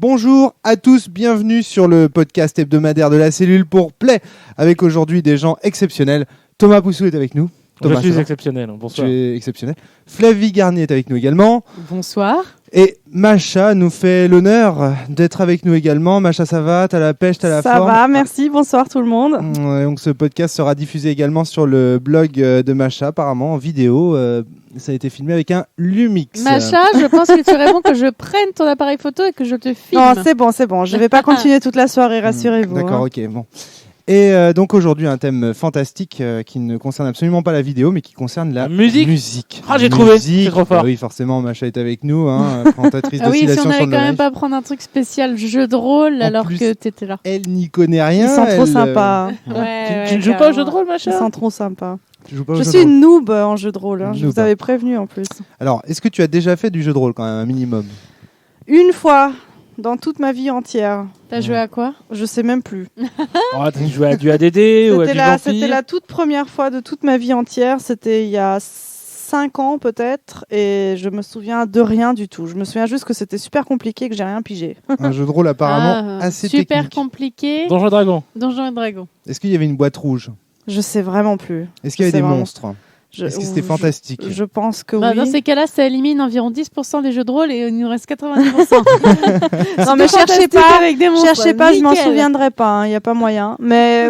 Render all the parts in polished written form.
Bonjour à tous, bienvenue sur le podcast hebdomadaire de la cellule pour Play, avec aujourd'hui des gens exceptionnels. Thomas Poussou est avec nous. Thomas, je suis exceptionnel, bonsoir. Tu es exceptionnel. Flavie Garnier est avec nous également. Bonsoir. Et Macha nous fait l'honneur d'être avec nous également. Macha, ça va? T'as la pêche, t'as la forme? Ça va, merci, bonsoir tout le monde. Donc ce podcast sera diffusé également sur le blog de Macha, apparemment en vidéo. Ça a été filmé avec un Lumix. Macha, je pense qu'il serait bon que je prenne ton appareil photo et que je te filme. Non, c'est bon. Je vais pas continuer toute la soirée, rassurez-vous. D'accord, ok, bon. Et donc aujourd'hui un thème fantastique qui ne concerne absolument pas la vidéo, mais qui concerne la musique. Ah, j'ai trouvé, c'est trop fort. Oui, forcément, Macha est avec nous, présentatrice Ah oui, si d'Oscillation on sur allait le quand même Live. pas prendre un truc spécial jeu de rôle alors plus, que t'étais là. Elle n'y connaît rien. Ils sont trop sympas. Tu ne joues pas au jeu de rôle, Macha? Ils sont trop sympas. Tu joues pas au Je jeu suis de rôle. une noob en jeu de rôle, je Noob. vous avais prévenu en plus. Alors, est-ce que tu as déjà fait du jeu de rôle quand même, un minimum? Une fois, dans toute ma vie entière. T'as joué à quoi? Je sais même plus. T'as joué à du ADD ou à du C'était la toute première fois de toute ma vie entière, c'était il y a 5 ans peut-être, et je me souviens de rien du tout. Je me souviens juste que c'était super compliqué, que j'ai rien pigé. Un jeu de rôle apparemment assez super technique. compliqué. Donjons et Dragons. Donjons et Dragons. Est-ce qu'il y avait une boîte rouge? Je sais vraiment plus. Est-ce qu'il y avait C'est des vraiment- monstres? Est-ce que c'était fantastique? Je pense que Bah, oui. dans ces cas-là, ça élimine environ 10% des jeux de rôle et il nous reste 90%. Non mais cherchez Fantastique pas, avec des monstres, cherchez pas, je m'en nickel. souviendrai pas, il n'y a pas moyen. Mais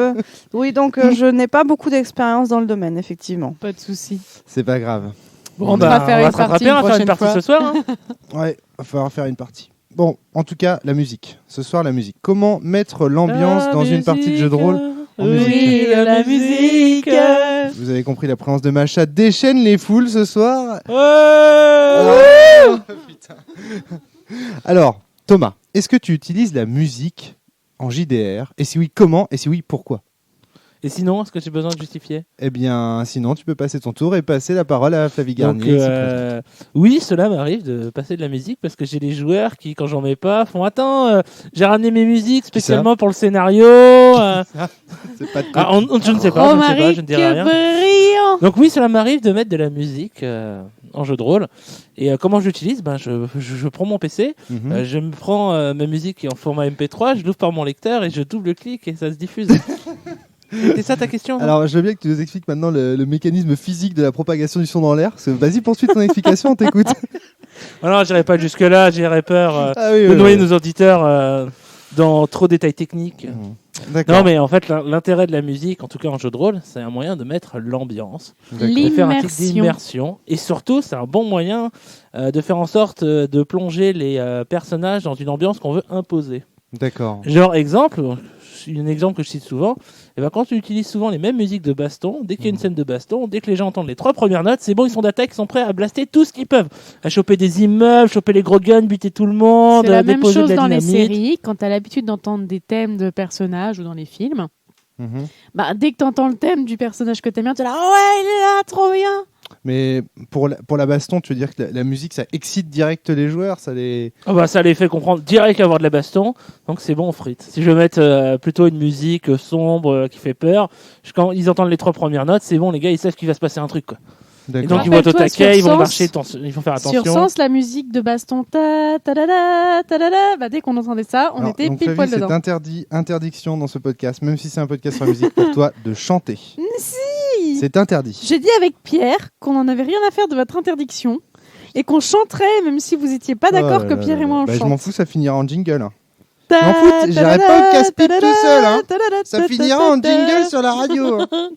oui, donc je n'ai pas beaucoup d'expérience dans le domaine, effectivement. Pas de souci. C'est pas grave. Bon, On va faire on va une se partie rattraper, on va faire une une partie prochaine ce soir. hein. Ouais, va falloir faire une partie. Bon, en tout cas, la musique. Ce soir, la musique. Comment mettre l'ambiance dans une partie de jeu de rôle en musique? Oui, de la musique. Vous avez compris, la présence de Macha déchaîne les foules ce soir. Ouais. Putain. Alors, Thomas, est-ce que tu utilises la musique en JDR? Et si oui, comment? Et si oui, pourquoi? Et sinon, est-ce que j'ai besoin de justifier? Eh bien, sinon, tu peux passer ton tour et passer la parole à Flavie Donc, Garnier. oui, cela m'arrive de passer de la musique parce que j'ai des joueurs qui, quand j'en mets pas, font attends, j'ai ramené mes musiques spécialement pour le scénario. C'est pas de Je ne sais pas, je ne dirai rien. Brillant. Donc oui, cela m'arrive de mettre de la musique en jeu de rôle. Et comment je l'utilise? Je prends mon PC, Mhm. je me prends ma musique en format MP3, je l'ouvre par mon lecteur et je double-clique et ça se diffuse. C'est ça ta question? Alors, je veux bien que tu nous expliques maintenant le mécanisme physique de la propagation du son dans l'air. Vas-y, poursuis ton explication, on t'écoute. Alors, j'irai pas jusque-là, j'aurais peur Ah oui, de noyer nos auditeurs dans trop de détails techniques. D'accord. Non, mais en fait, l'intérêt de la musique, en tout cas en jeu de rôle, c'est un moyen de mettre l'ambiance, D'accord. de faire un type L'immersion. d'immersion. Et surtout, c'est un bon moyen de faire en sorte de plonger les personnages dans une ambiance qu'on veut imposer. D'accord. Genre, exemple, un exemple que je cite souvent, et ben quand tu utilises souvent les mêmes musiques de baston, dès qu'il y a une scène de baston, dès que les gens entendent les 3 premières notes, c'est bon, ils sont d'attaque, ils sont prêts à blaster tout ce qu'ils peuvent. À choper des immeubles, choper les gros guns, buter tout le monde, C'est la même déposer de chose la dans les dynamite. séries. Quand tu as l'habitude d'entendre des thèmes de personnages ou dans les films, Mhm. bah, dès que tu entends le thème du personnage que tu aimes bien, tu es là, oh ouais, il est là, trop bien. Mais pour la baston, tu veux dire que la musique, ça excite direct les joueurs, ça les... Ah bah, ça les fait comprendre direct avoir de la baston, donc c'est bon, frites. Si je veux mettre plutôt une musique sombre qui fait peur, quand ils entendent les 3 premières notes, c'est bon, les gars, ils savent qu'il va se passer un truc, quoi. Et D'accord. donc ils vont être au Rappelle-toi, taquet, sur ils vont Sens- marcher, ils vont faire attention. Sur Sens, la musique de baston, bah, dès qu'on entendait ça, on Alors, était donc, pile Flavie, poil c'est dedans. interdiction dans ce podcast, même si c'est un podcast sur la musique pour toi, de chanter. Si. C'est interdit. J'ai dit avec Pierre qu'on n'en avait rien à faire de votre interdiction et qu'on chanterait même si vous étiez pas d'accord Oh que là Pierre là et moi on bah, chante. je m'en fous, ça finira en jingle. Hein. Je m'en fous, j'arrête pas au casse-pipe tout seul, hein. Ça finira en jingle sur la radio. Hein.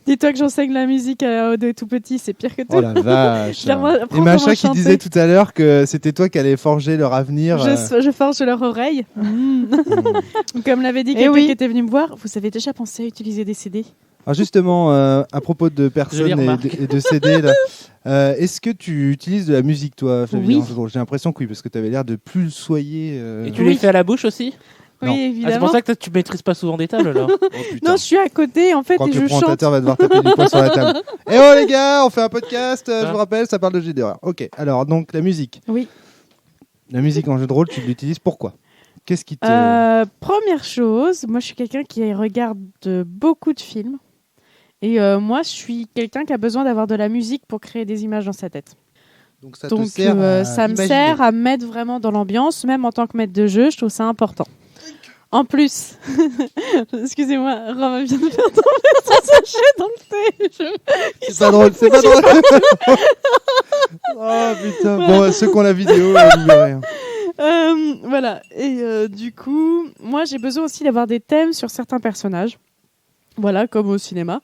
Dis-toi que j'enseigne la musique à des tout petits, c'est pire que tout. Oh la vache. Apprends Et comment Macha qui chanter. disait tout à l'heure que c'était toi qui allais forger leur avenir. Je forge leur oreille. Comme l'avait dit Eh quelqu'un oui. qui était venu me voir, vous avez déjà pensé à utiliser des CD? Alors justement, à propos de personnes Jolie remarque. et de CD, là, est-ce que tu utilises de la musique, toi, Flavie? Oui. J'ai l'impression que oui, parce que tu avais l'air de plus le soyer. Et tu les fais à la bouche aussi? Non. Oui, Ah, évidemment. c'est pour ça que tu maîtrises pas souvent des tables alors. Oh, putain. Non, je suis à côté en Je fait crois et que je le chante. présentateur va devoir taper du poing sur la table. Eh oh les gars, on fait un podcast, je vous rappelle, ça parle de jeux d'horreur. Ok, alors donc la musique. Oui. La musique en jeu de rôle, tu l'utilises pourquoi? Qu'est-ce qui te... Première chose, moi je suis quelqu'un qui regarde beaucoup de films. Et moi je suis quelqu'un qui a besoin d'avoir de la musique pour créer des images dans sa tête. Donc ça Donc te sert à ça me imaginer. sert à me mettre vraiment dans l'ambiance, même en tant que maître de jeu, je trouve ça important. En plus, excusez-moi, Romain vient de faire tomber son sachet dans le thé. C'est pas drôle, c'est pas drôle. Oh putain. Bon, ceux qui ont la vidéo, vous verrez. Voilà. Et du coup, moi, j'ai besoin aussi d'avoir des thèmes sur certains personnages. Voilà, comme au cinéma.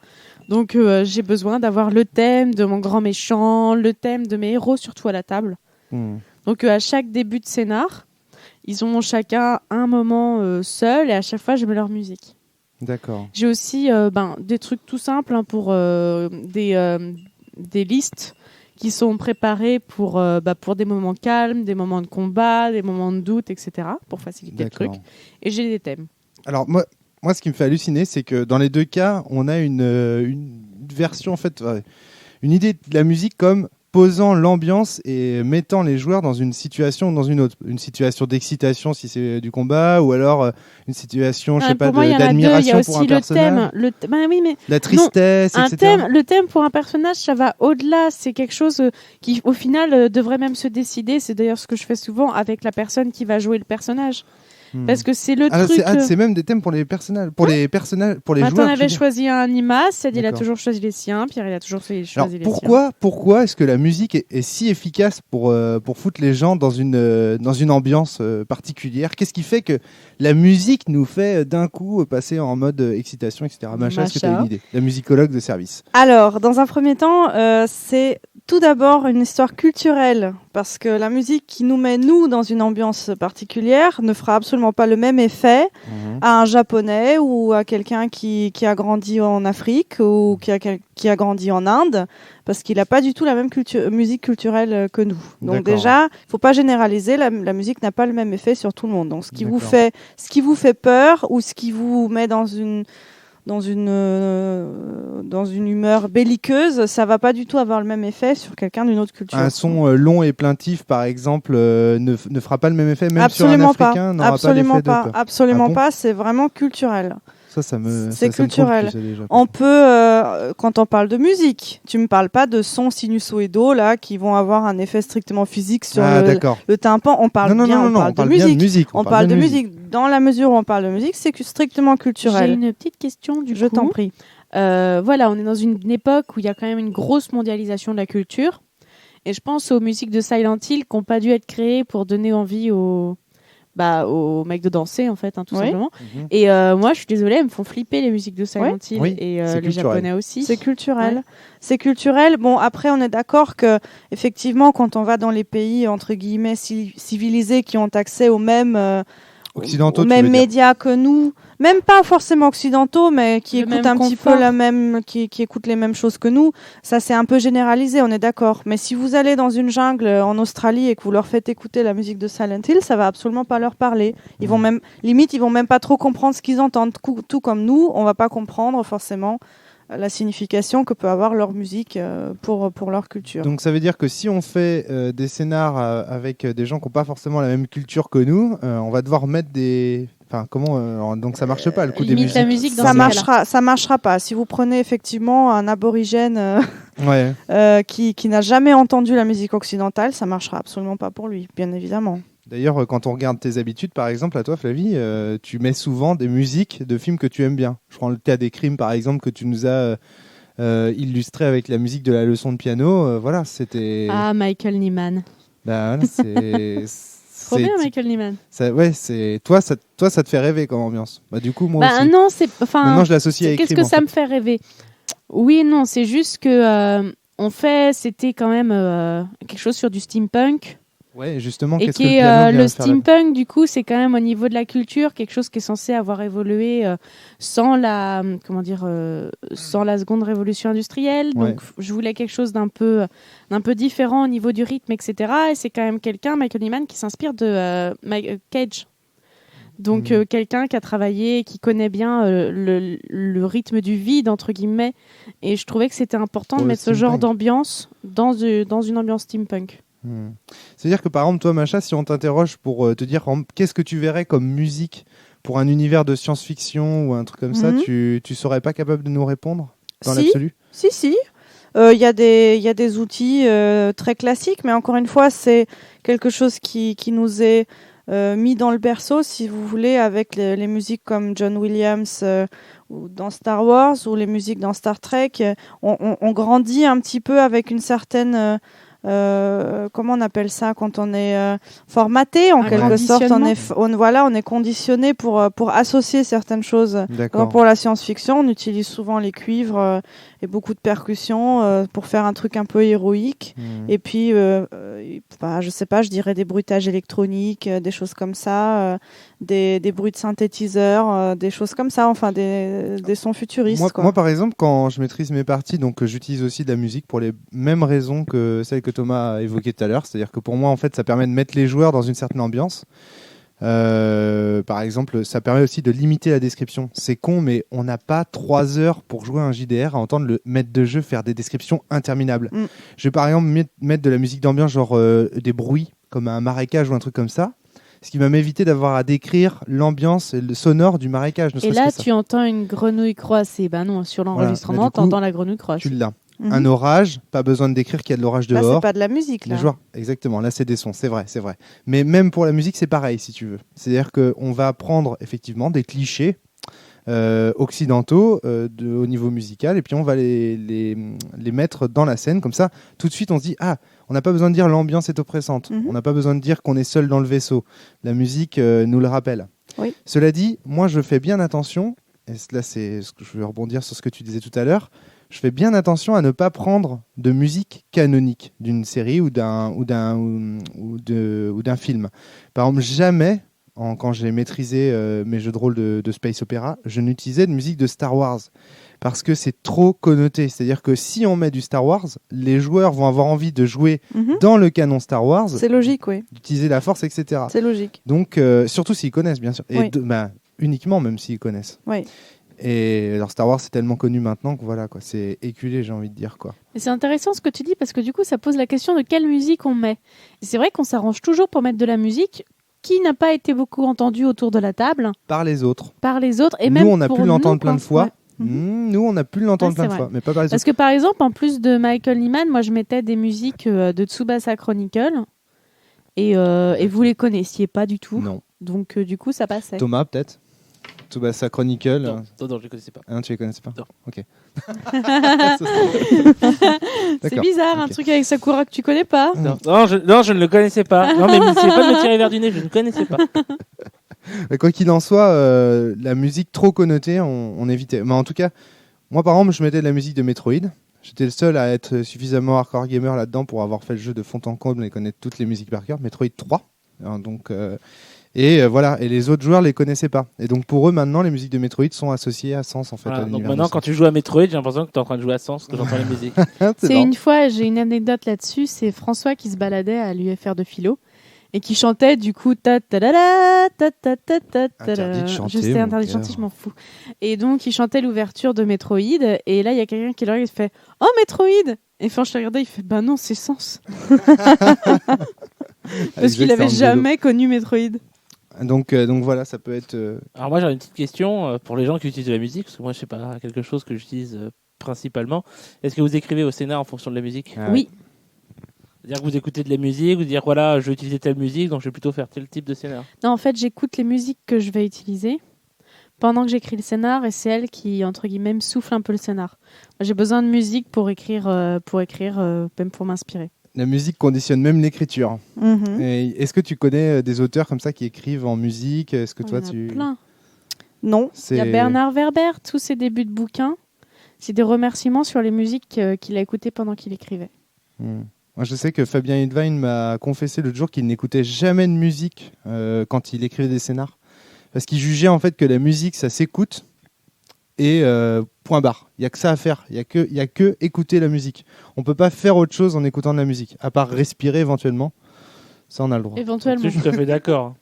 Donc, j'ai besoin d'avoir le thème de mon grand méchant, le thème de mes héros, surtout à la table. Donc, à chaque début de scénar, ils ont chacun un moment seul et à chaque fois, je mets leur musique. D'accord. J'ai aussi des trucs tout simples pour des listes qui sont préparées pour des moments calmes, des moments de combat, des moments de doute, etc. pour faciliter le truc. Et j'ai des thèmes. Alors moi, ce qui me fait halluciner, c'est que dans les deux cas, on a une version, en fait, une idée de la musique comme posant l'ambiance et mettant les joueurs dans une situation ou dans une autre. Une situation d'excitation si c'est du combat, ou alors une situation, je sais pas, d'admiration pour un personnage. Oui, mais la tristesse, etc. Le thème pour un personnage, ça va au-delà. C'est quelque chose qui, au final, devrait même se décider. C'est d'ailleurs ce que je fais souvent avec la personne qui va jouer le personnage. Parce que c'est le truc. C'est même des thèmes pour les personnages, pour les joueurs. T'en avais choisi un Nima, Ced il a toujours choisi les siens, Pierre il a toujours choisi Alors, les siens. Pourquoi est-ce que la musique est si efficace pour foutre les gens dans une ambiance particulière? Qu'est-ce qui fait que la musique nous fait d'un coup passer en mode excitation, etc. Macha, est-ce que tu as une idée? La musicologue de service. Alors, dans un premier temps, c'est tout d'abord une histoire culturelle, parce que la musique qui nous met, nous, dans une ambiance particulière ne fera absolument pas le même effet à un Japonais ou à quelqu'un qui a grandi en Afrique ou qui a grandi en Inde, parce qu'il n'a pas du tout la même musique culturelle que nous. Donc déjà, il ne faut pas généraliser, la musique n'a pas le même effet sur tout le monde. Donc ce qui vous fait peur ou ce qui vous met dans une humeur belliqueuse, ça va pas du tout avoir le même effet sur quelqu'un d'une autre culture. Un son long et plaintif, par exemple, ne fera pas le même effet, même absolument sur un Africain, n'aura absolument pas l'effet de... Absolument pas, c'est vraiment culturel. C'est culturel. On peut, quand on parle de musique, tu me parles pas de sons sinusoïdaux là qui vont avoir un effet strictement physique sur le tympan. On parle de musique. On parle de musique. Dans la mesure où on parle de musique, c'est strictement culturel. J'ai une petite question du coup. Je t'en prie. Voilà, on est dans une époque où il y a quand même une grosse mondialisation de la culture. Et je pense aux musiques de Silent Hill qui n'ont pas dû être créées pour donner envie aux mecs de danser, en fait, tout simplement. Et moi, je suis désolée, elles me font flipper les musiques de Silent Hill et les Japonais aussi. C'est culturel. Ouais. C'est culturel. Bon, après, on est d'accord que, effectivement, quand on va dans les pays, entre guillemets, civilisés qui ont accès aux mêmes... occidentaux, aux mêmes médias que nous, même pas forcément occidentaux, mais qui écoutent un petit peu qui écoutent les mêmes choses que nous. Ça, c'est un peu généralisé, on est d'accord. Mais si vous allez dans une jungle en Australie et que vous leur faites écouter la musique de Silent Hill, ça va absolument pas leur parler. Ils vont même pas trop comprendre ce qu'ils entendent. Tout comme nous, on va pas comprendre forcément la signification que peut avoir leur musique pour leur culture. Donc ça veut dire que si on fait des scénars avec des gens qui n'ont pas forcément la même culture que nous, on va devoir mettre des... Enfin, comment donc ça marche pas le coup des musiques. La musique ça marchera pas. Si vous prenez effectivement un aborigène qui n'a jamais entendu la musique occidentale, ça marchera absolument pas pour lui, bien évidemment. D'ailleurs, quand on regarde tes habitudes, par exemple, à toi, Flavie, tu mets souvent des musiques de films que tu aimes bien. Je prends le cas des Crimes, par exemple, que tu nous as illustré avec la musique de la leçon de piano. Voilà, c'était... Ah, Michael Nyman. Bah, voilà, c'est... Trop bien, Michael Nyman. C'est... Toi, ça te fait rêver comme ambiance. Bah, du coup, moi aussi. Non, c'est... Enfin, maintenant, je l'associe avec Qu'est-ce que ça me fait rêver? Oui et non, c'est juste que c'était quand même quelque chose sur du steampunk. Ouais, justement, et qui est le steampunk, du coup, c'est quand même au niveau de la culture quelque chose qui est censé avoir évolué sans la seconde révolution industrielle. Donc, je voulais quelque chose d'un peu différent au niveau du rythme, etc. Et c'est quand même quelqu'un, Michael Nyman, qui s'inspire de Cage. Donc, quelqu'un qui a travaillé, qui connaît bien le rythme du vide, entre guillemets. Et je trouvais que c'était important de mettre ce genre d'ambiance dans une ambiance steampunk. C'est-à-dire que par exemple, toi, Macha, si on t'interroge pour te dire qu'est-ce que tu verrais comme musique pour un univers de science-fiction ou un truc comme ça, tu serais pas capable de nous répondre dans l'absolu? Si. Il y a des outils très classiques, mais encore une fois, c'est quelque chose qui nous est mis dans le berceau, si vous voulez, avec les musiques comme John Williams ou dans Star Wars ou les musiques dans Star Trek. On grandit un petit peu avec une certaine comment on appelle ça quand on est formaté en quelque sorte, on est conditionné pour associer certaines choses. Donc, pour la science-fiction, on utilise souvent les cuivres et beaucoup de percussions pour faire un truc un peu héroïque. Et puis je sais pas, je dirais des bruitages électroniques, des choses comme ça, des bruits de synthétiseurs, des choses comme ça, enfin des sons futuristes. Moi par exemple, quand je maîtrise mes parties, donc j'utilise aussi de la musique pour les mêmes raisons que celles que Thomas a évoquées tout à l'heure, c'est-à-dire que pour moi en fait ça permet de mettre les joueurs dans une certaine ambiance. Par exemple, ça permet aussi de limiter la description. C'est con, mais on n'a pas 3 heures pour jouer un JDR à entendre le maître de jeu faire des descriptions interminables. Je vais par exemple mettre de la musique d'ambiance, genre des bruits comme un marécage ou un truc comme ça, ce qui va m'éviter d'avoir à décrire l'ambiance et le sonore du marécage. Et là, tu entends une grenouille croasser. Ben non, sur l'enregistrement, tu entends la grenouille croasser. Tu l'as. Un orage, pas besoin de décrire qu'il y a de l'orage dehors. Là, c'est pas de la musique. Là. Les joueurs, exactement. Là, c'est des sons, c'est vrai. Mais même pour la musique, c'est pareil, si tu veux. C'est-à-dire qu'on va prendre effectivement des clichés occidentaux au niveau musical, et puis on va les mettre dans la scène. Comme ça, tout de suite, on se dit on n'a pas besoin de dire l'ambiance est oppressante. On n'a pas besoin de dire qu'on est seul dans le vaisseau. La musique nous le rappelle. Oui. Cela dit, moi, je fais bien attention. Et là, c'est ce que je vais rebondir sur ce que tu disais tout à l'heure. Je fais bien attention à ne pas prendre de musique canonique d'une série ou d'un film. Par exemple, jamais, quand j'ai maîtrisé mes jeux de rôle de Space Opera, je n'utilisais de musique de Star Wars. Parce que c'est trop connoté. C'est-à-dire que si on met du Star Wars, les joueurs vont avoir envie de jouer dans le canon Star Wars. C'est logique, oui. D'utiliser la force, etc. C'est logique. Donc, surtout s'ils connaissent, bien sûr. Et uniquement, même s'ils connaissent. Oui. Et alors Star Wars c'est tellement connu maintenant que voilà quoi, c'est éculé, j'ai envie de dire quoi. Et c'est intéressant ce que tu dis parce que du coup ça pose la question de quelle musique on met. Et c'est vrai qu'on s'arrange toujours pour mettre de la musique qui n'a pas été beaucoup entendue autour de la table. Par les autres. Et nous même on a pu l'entendre plein de fois. Ouais. Nous on a pu l'entendre plein de fois, mais pas par les autres. Parce que par exemple en plus de Michael Nyman, moi je mettais des musiques de Tsubasa Chronicle et vous les connaissiez pas du tout. Non. Donc du coup ça passait. Thomas peut-être. Tsubasa Chronicle. Non, je les connaissais pas. Non, tu les connaissais pas. Non. Ok. C'est bizarre, un truc avec Sakura que tu connais pas. Non, je ne le connaissais pas. Non, mais n'essayez pas de me tirer vers du nez, je ne connaissais pas. Mais quoi qu'il en soit, la musique trop connotée, on évitait. Mais en tout cas, moi par exemple, je mettais de la musique de Metroid. J'étais le seul à être suffisamment hardcore gamer là-dedans pour avoir fait le jeu de fond en comble et connaître toutes les musiques par cœur. Metroid 3. Alors, donc... voilà, et les autres joueurs les connaissaient pas. Et donc pour eux maintenant les musiques de Metroid sont associées à Sans en fait. Voilà, donc maintenant quand tu joues à Metroid, j'ai l'impression que tu es en train de jouer à Sans, que j'entends les musiques. C'est une fois, j'ai une anecdote là-dessus, c'est François qui se baladait à l'UFR de philo et qui chantait du coup Interdit de chanter. Je sais, interdit de chanter, je m'en fous. Et donc il chantait l'ouverture de Metroid et là il y a quelqu'un qui le regarde et fait "Oh Metroid!" Et Franck le regardait, il fait "Bah non, c'est Sans." Parce qu'il avait jamais connu Metroid. Donc voilà, ça peut être... Alors moi j'ai une petite question pour les gens qui utilisent de la musique, parce que moi je sais pas, quelque chose que j'utilise principalement. Est-ce que vous écrivez au scénar en fonction de la musique ? Oui. C'est-à-dire que vous écoutez de la musique, vous dire voilà, je vais utiliser telle musique, donc je vais plutôt faire tel type de scénar. Non, en fait j'écoute les musiques que je vais utiliser pendant que j'écris le scénar et c'est elle qui, entre guillemets, me souffle un peu le scénar. Moi, j'ai besoin de musique pour écrire même pour m'inspirer. La musique conditionne même l'écriture. Et est-ce que tu connais des auteurs comme ça qui écrivent en musique ? Est-ce que toi il y en a plein. Non. Il y a Bernard Werber, tous ses débuts de bouquins, c'est des remerciements sur les musiques qu'il a écoutées pendant qu'il écrivait. Moi, je sais que Fabien Hedwein m'a confessé l'autre jour qu'il n'écoutait jamais de musique quand il écrivait des scénars. Parce qu'il jugeait en fait que la musique, ça s'écoute et point barre. Il n'y a que ça à faire. Il y a que écouter la musique. On ne peut pas faire autre chose en écoutant de la musique, à part respirer éventuellement. Ça, on a le droit. Éventuellement. Je suis tout à fait d'accord.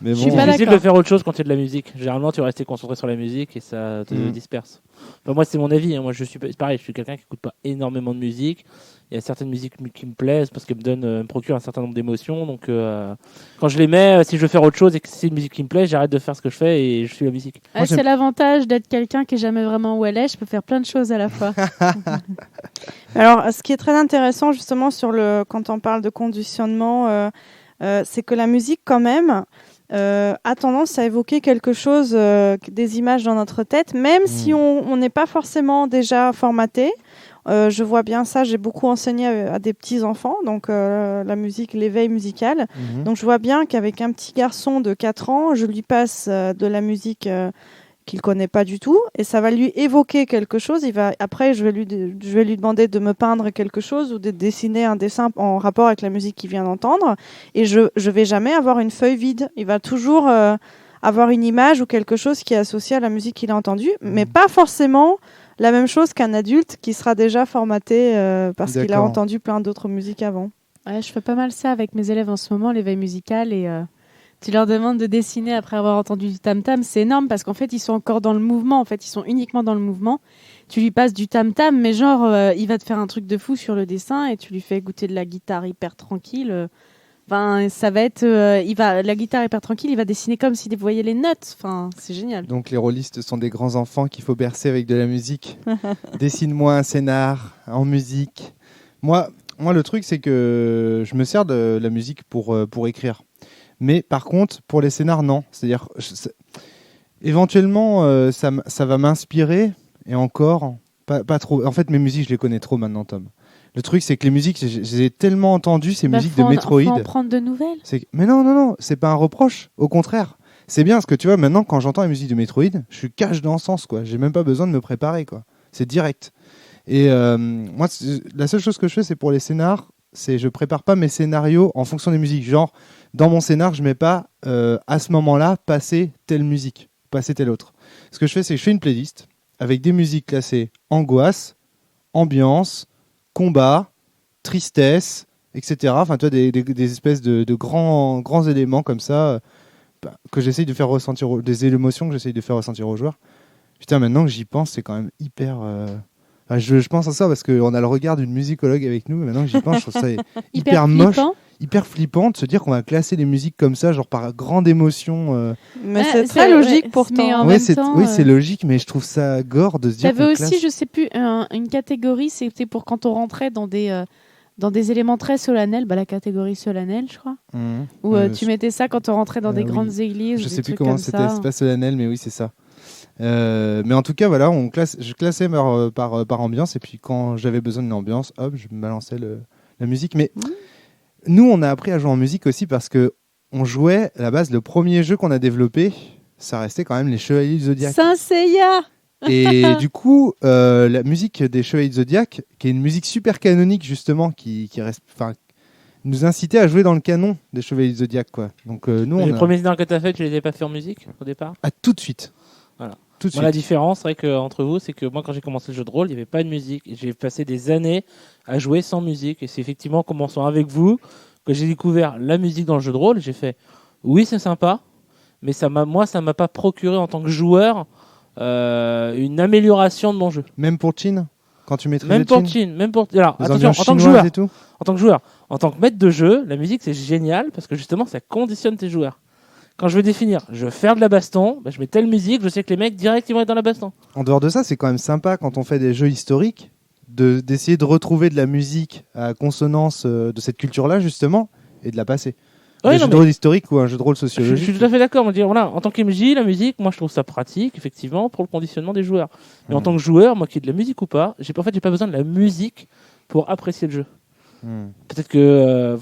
Mais bon, Je suis pas c'est difficile d'accord. de faire autre chose quand il y a de la musique. Généralement, tu vas rester concentré sur la musique et ça te disperse. Enfin, moi, c'est mon avis. Moi, c'est pareil. Je suis quelqu'un qui n'écoute pas énormément de musique. Il y a certaines musiques qui me plaisent parce qu'elles me procurent un certain nombre d'émotions. Donc, quand je les mets, si je veux faire autre chose et que c'est une musique qui me plaît, j'arrête de faire ce que je fais et je suis la musique. Ah, c'est l'avantage d'être quelqu'un qui est jamais vraiment où elle est. Je peux faire plein de choses à la fois. Alors, ce qui est très intéressant justement quand on parle de conditionnement, c'est que la musique quand même a tendance à évoquer quelque chose, des images dans notre tête, même si on n'est pas forcément déjà formaté. Je vois bien ça, j'ai beaucoup enseigné à des petits-enfants, donc la musique, l'éveil musical. Donc je vois bien qu'avec un petit garçon de 4 ans, je lui passe de la musique qu'il connaît pas du tout, et ça va lui évoquer quelque chose. Après, je vais lui demander de me peindre quelque chose ou de dessiner un dessin en rapport avec la musique qu'il vient d'entendre, et je vais jamais avoir une feuille vide. Il va toujours avoir une image ou quelque chose qui est associé à la musique qu'il a entendue, mais pas forcément la même chose qu'un adulte qui sera déjà formaté parce qu'il a entendu plein d'autres musiques avant. Ouais, je fais pas mal ça avec mes élèves en ce moment, l'éveil musical, et tu leur demandes de dessiner après avoir entendu du tam-tam. C'est énorme parce qu'en fait, ils sont encore dans le mouvement. En fait, ils sont uniquement dans le mouvement. Tu lui passes du tam-tam, mais genre, il va te faire un truc de fou sur le dessin et tu lui fais goûter de la guitare hyper tranquille. Enfin, ça va être, la guitare hyper tranquille, il va dessiner comme s'il voyait les notes. Enfin, c'est génial. Donc les rôlistes sont des grands enfants qu'il faut bercer avec de la musique. Dessine-moi un scénar en musique. Moi, le truc, c'est que je me sers de la musique pour écrire. Mais par contre, pour les scénars, non. C'est-à-dire, éventuellement, ça va m'inspirer, et encore, pas trop. En fait, mes musiques, je les connais trop maintenant, Tom. Le truc, c'est que les musiques, je les ai tellement entendues, ces musiques de Metroid. Faut en prendre de nouvelles. Mais non, c'est pas un reproche. Au contraire, c'est bien, parce que tu vois, maintenant, quand j'entends la musique de Metroid, je suis cash dans le sens, quoi. J'ai même pas besoin de me préparer, quoi. C'est direct. Et moi, la seule chose que je fais, c'est pour les scénars, je prépare pas mes scénarios en fonction des musiques. Genre, dans mon scénar, je mets pas à ce moment-là passer telle musique, passer telle autre. Ce que je fais, c'est que je fais une playlist avec des musiques classées angoisse, ambiance, combat, tristesse, etc. Enfin, tu vois, des espèces de grands éléments comme ça que j'essaye de faire ressentir, des émotions que j'essaye de faire ressentir aux joueurs. Putain, maintenant que j'y pense, c'est quand même hyper... Enfin, je pense à ça parce qu'on a le regard d'une musicologue avec nous, et maintenant que j'y pense, je trouve ça hyper moche, hyper flippant de se dire qu'on va classer les musiques comme ça, genre par grande émotion. Mais c'est très logique pourtant. Oui, c'est logique, mais je trouve ça gore de se dire. T'avais aussi, je sais plus, une catégorie, c'était pour quand on rentrait dans des éléments très solennels, la catégorie solennelle, je crois. Où tu mettais ça quand on rentrait dans des grandes églises. Je sais plus comment c'était, c'est pas solennel, mais oui, c'est ça. Mais en tout cas, voilà, je classais par ambiance, et puis quand j'avais besoin d'une ambiance, hop, je me balançais la musique. Mais nous, on a appris à jouer en musique aussi parce que on jouait, à la base, le premier jeu qu'on a développé, ça restait quand même les Chevaliers du Zodiac. Saint Seiya. Et du coup, la musique des Chevaliers du Zodiac, qui est une musique super canonique justement, qui reste, nous incitait à jouer dans le canon des Chevaliers du Zodiac, quoi. Donc nous, les premiers scénarios que tu as fait, tu les avais pas fait en musique au départ? Tout de suite. Voilà. Tout de suite. La différence, c'est vrai qu'entre vous, c'est que moi, quand j'ai commencé le jeu de rôle, il n'y avait pas de musique. Et j'ai passé des années à jouer sans musique. Et c'est effectivement en commençant avec vous que j'ai découvert la musique dans le jeu de rôle. J'ai fait, oui, c'est sympa, mais ça m'a pas procuré en tant que joueur une amélioration de mon jeu. Même pour Chin, quand tu maîtrises même pour Chin, alors attention, en tant que joueur, en tant que maître de jeu, la musique c'est génial parce que justement ça conditionne tes joueurs. Quand je veux définir, je veux faire de la baston, je mets telle musique, je sais que les mecs direct ils vont être dans la baston. En dehors de ça, c'est quand même sympa quand on fait des jeux historiques d'essayer de retrouver de la musique à consonance de cette culture-là justement et de la passer. Un jeu de rôle historique ou un jeu de rôle sociologique. Je suis tout à fait d'accord. Voilà, en tant qu'MJ, la musique, moi je trouve ça pratique effectivement pour le conditionnement des joueurs. Mais en tant que joueur, moi qui ai de la musique ou pas, j'ai pas besoin de la musique pour apprécier le jeu. Peut-être que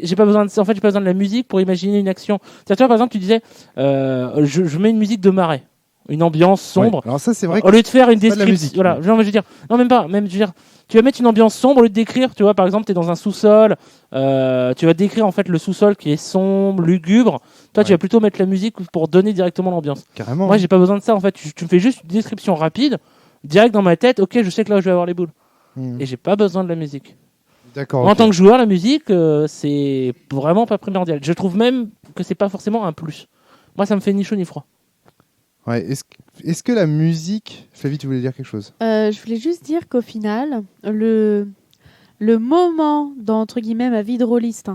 j'ai pas besoin de ça. En fait, j'ai pas besoin de la musique pour imaginer une action. Tu vois, par exemple, tu disais je mets une musique de marée, une ambiance sombre. Ouais. Alors ça, c'est vrai. Au lieu de faire une description, voilà. Je veux dire, non, même pas. Même, je veux dire, tu vas mettre une ambiance sombre au lieu de décrire. Tu vois, par exemple, tu es dans un sous-sol. Tu vas décrire en fait le sous-sol qui est sombre, lugubre. Toi, tu vas plutôt mettre la musique pour donner directement l'ambiance. Carrément. Moi, j'ai pas besoin de ça. En fait, tu me fais juste une description rapide, direct dans ma tête. Ok, je sais que là, je vais avoir les boules. Et j'ai pas besoin de la musique. D'accord. En tant que joueur, la musique, c'est vraiment pas primordial. Je trouve même que c'est pas forcément un plus. Moi, ça me fait ni chaud ni froid. Ouais. Est-ce que la musique... Flavie, tu voulais dire quelque chose? Je voulais juste dire qu'au final, le le moment dans, entre guillemets, ma vie de rôliste,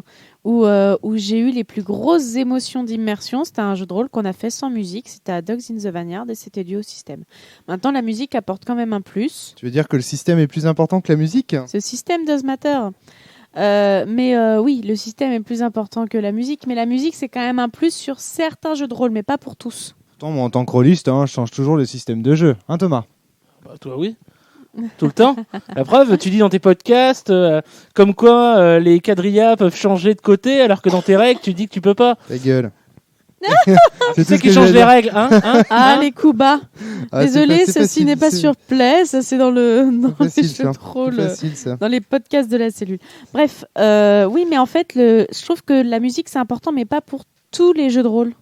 où j'ai eu les plus grosses émotions d'immersion, c'était un jeu de rôle qu'on a fait sans musique, c'était à Dogs in the Vineyard et c'était dû au système. Maintenant, la musique apporte quand même un plus. Tu veux dire que le système est plus important que la musique ? Ce système does matter. Oui, le système est plus important que la musique, mais la musique, c'est quand même un plus sur certains jeux de rôle, mais pas pour tous. Pourtant, moi, en tant que rôliste, je change toujours le système de jeu. Hein, Thomas ? Bah, toi, oui. Tout le temps. La preuve, tu dis dans tes podcasts comme quoi les quadrillas peuvent changer de côté, alors que dans tes règles, tu dis que tu peux pas. Ta gueule. C'est qui change les règles, les coups bas. Désolé, ceci n'est pas sur Play, ça c'est dans les jeux de rôle, dans les podcasts de la cellule. Bref, oui, mais en fait, je trouve que la musique c'est important, mais pas pour tous les jeux de rôle.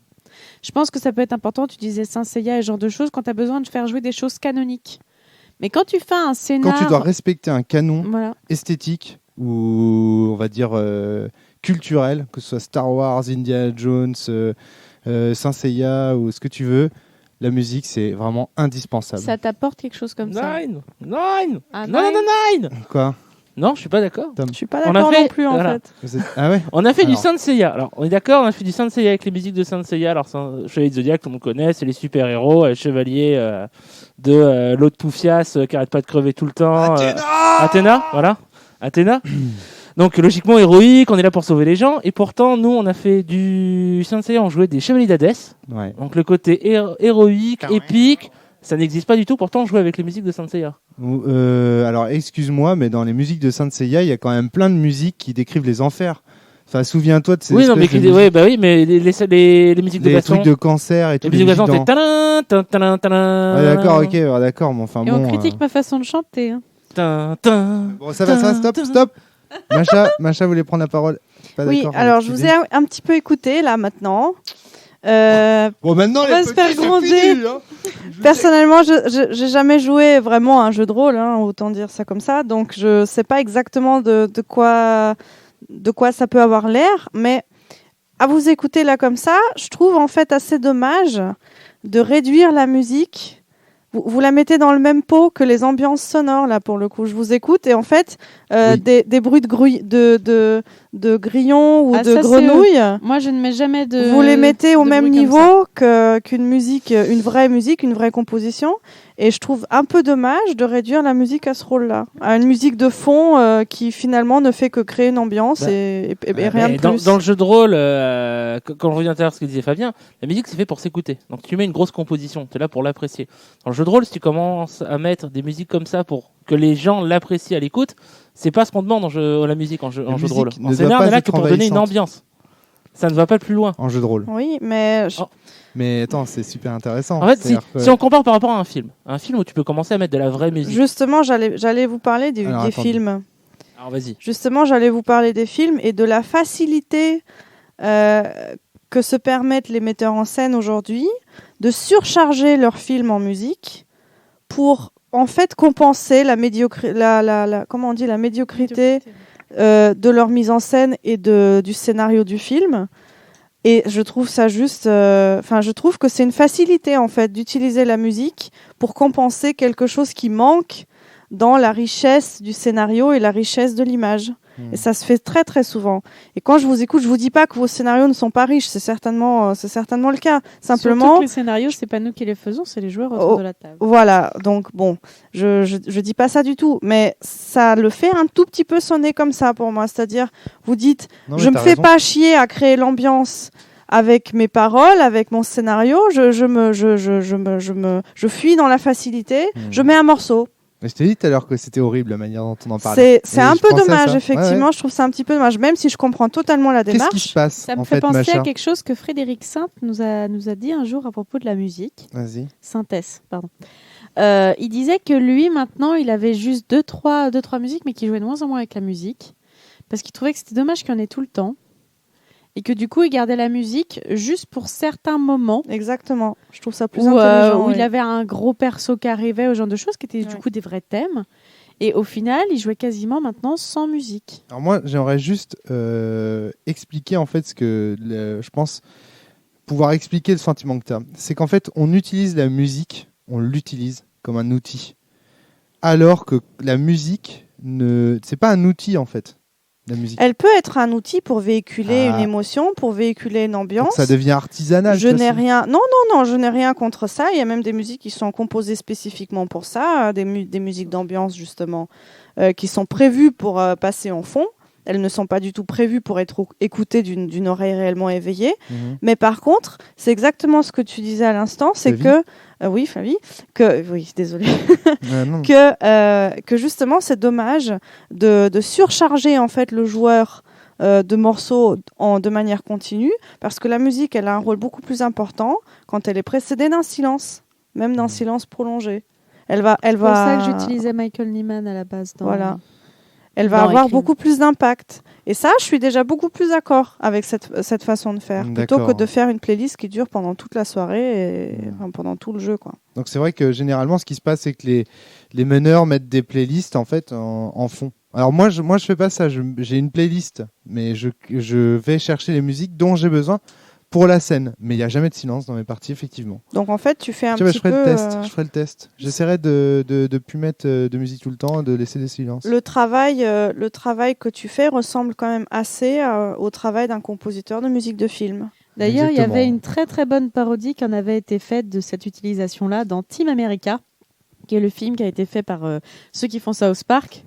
Je pense que ça peut être important, tu disais Saint Seiya et ce genre de choses, quand tu as besoin de faire jouer des choses canoniques. Mais quand tu fais un scénar... Quand tu dois respecter un canon esthétique ou, on va dire, culturel, que ce soit Star Wars, Indiana Jones, Saint Seiya ou ce que tu veux, la musique, c'est vraiment indispensable. Ça t'apporte quelque chose comme ça. Nine. Quoi ? Non, je suis pas d'accord. Je suis pas d'accord non plus, en fait. Ah ouais ? On a fait du Saint Seiya. Alors, on est d'accord, on a fait du Saint Seiya avec les musiques de Saint Seiya. Alors, Chevalier de Zodiac, comme on connaît, c'est les super-héros, chevalier de l'autre Poufias qui arrête pas de crever tout le temps. Athéna, voilà. Athéna. Donc, logiquement, héroïque, on est là pour sauver les gens. Et pourtant, nous, on a fait du Saint Seiya, on jouait des chevaliers d'Hadès. Ouais. Donc, le côté héroïque, épique, ça n'existe pas du tout. Pourtant, on jouait avec les musiques de Saint Seiya. Alors, excuse-moi, mais dans les musiques de Saint Seiya, il y a quand même plein de musiques qui décrivent les enfers. Enfin, souviens-toi de ces mais les musiques de baston, trucs de cancer et tout. Les musiques de baston, c'est d'accord, ok, d'accord, mais enfin et on critique ma façon de chanter. Bon, ça va, stop. Macha voulait prendre la parole. Oui, alors je vous ai un petit peu écouté là maintenant. Bon, maintenant, on va se faire gronder. Personnellement, j'ai jamais joué vraiment à un jeu de rôle, autant dire ça comme ça. Donc, je sais pas exactement de quoi ça peut avoir l'air. Mais à vous écouter là comme ça, je trouve en fait assez dommage de réduire la musique. Vous la mettez dans le même pot que les ambiances sonores, là, pour le coup. Je vous écoute et en fait, des bruits de grillons ou de grenouilles. Moi, je ne mets jamais de. Vous les mettez au même niveau qu'une musique, une vraie composition. Et je trouve un peu dommage de réduire la musique à ce rôle-là. À une musique de fond qui finalement ne fait que créer une ambiance et rien de plus. Dans le jeu de rôle, quand on revient à ce que disait Fabien, la musique c'est fait pour s'écouter. Donc tu mets une grosse composition, tu es là pour l'apprécier. Dans le jeu de rôle, si tu commences à mettre des musiques comme ça pour que les gens l'apprécient à l'écoute, c'est pas ce qu'on demande la musique en jeu de rôle. En scénario, on est là que pour donner une ambiance. Ça ne va pas plus loin. En jeu de rôle. Oui, mais... Mais attends, c'est super intéressant. En fait, si on compare par rapport à un film où tu peux commencer à mettre de la vraie musique. Justement, j'allais vous parler des films. Alors vas-y. Justement, j'allais vous parler des films et de la facilité que se permettent les metteurs en scène aujourd'hui de surcharger leurs films en musique pour en fait compenser la médiocrité de leur mise en scène et du scénario du film. Et je trouve ça juste... je trouve que c'est une facilité, en fait, d'utiliser la musique pour compenser quelque chose qui manque dans la richesse du scénario et la richesse de l'image. Et ça se fait très, très souvent. Et quand je vous écoute, je vous dis pas que vos scénarios ne sont pas riches. C'est certainement le cas. Simplement... Surtout que les scénarios, c'est pas nous qui les faisons, c'est les joueurs autour de la table. Voilà. Donc, bon, je dis pas ça du tout. Mais ça le fait un tout petit peu sonner comme ça pour moi. C'est-à-dire, vous dites, je me fais pas chier à créer l'ambiance avec mes paroles, avec mon scénario. Je fuis dans la facilité. Je mets un morceau. Mais je t'ai dit tout à l'heure que c'était horrible la manière dont on en parlait. C'est un peu dommage, effectivement. Ouais. Je trouve ça un petit peu dommage, même si je comprends totalement la démarche. Qu'est-ce qui se passe Ça me fait penser à quelque chose que Frédéric Sainte nous a dit un jour à propos de la musique. Vas-y. Synthèse, pardon. Il disait que lui, maintenant, il avait juste deux, trois musiques, mais qu'il jouait de moins en moins avec la musique. Parce qu'il trouvait que c'était dommage qu'il y en ait tout le temps. Et que du coup, il gardait la musique juste pour certains moments. Exactement. Je trouve ça plus intelligent. Où il avait un gros perso qui arrivait, au genre de choses qui étaient du coup des vrais thèmes. Et au final, il jouait quasiment maintenant sans musique. Alors moi, j'aimerais juste expliquer en fait ce que je pense pouvoir expliquer le sentiment que tu as. C'est qu'en fait, on utilise la musique, on l'utilise comme un outil. Alors que la musique c'est pas un outil en fait. La musique. Elle peut être un outil pour véhiculer une émotion, pour véhiculer une ambiance. Donc ça devient artisanal. Je n'ai rien. Non, je n'ai rien contre ça. Il y a même des musiques qui sont composées spécifiquement pour ça, des musiques d'ambiance justement, qui sont prévues pour passer en fond. Elles ne sont pas du tout prévues pour être écoutées d'une oreille réellement éveillée. Mais par contre, c'est exactement ce que tu disais à l'instant, c'est que oui, Flavie, désolée, que justement, c'est dommage de surcharger en fait le joueur de morceaux de manière continue, parce que la musique, elle a un rôle beaucoup plus important quand elle est précédée d'un silence, même d'un silence prolongé. C'est pour ça que j'utilisais Michael Nyman à la base. Voilà. Elle va avoir beaucoup plus d'impact. Et ça, je suis déjà beaucoup plus d'accord avec cette façon de faire. Plutôt que de faire une playlist qui dure pendant toute la soirée, pendant tout le jeu, quoi. Donc c'est vrai que généralement, ce qui se passe, c'est que les meneurs mettent des playlists en fait en fond. Alors moi, je fais pas ça. J'ai une playlist, mais je vais chercher les musiques dont j'ai besoin pour la scène. Mais il n'y a jamais de silence dans mes parties, effectivement. Donc en fait, tu fais un petit peu... Je ferai le test. J'essaierai de plus mettre de musique tout le temps, de laisser des silences. Le travail que tu fais ressemble quand même assez au travail d'un compositeur de musique de film. D'ailleurs, il y avait une très très bonne parodie qui en avait été faite de cette utilisation-là dans Team America, qui est le film qui a été fait par ceux qui font South Park,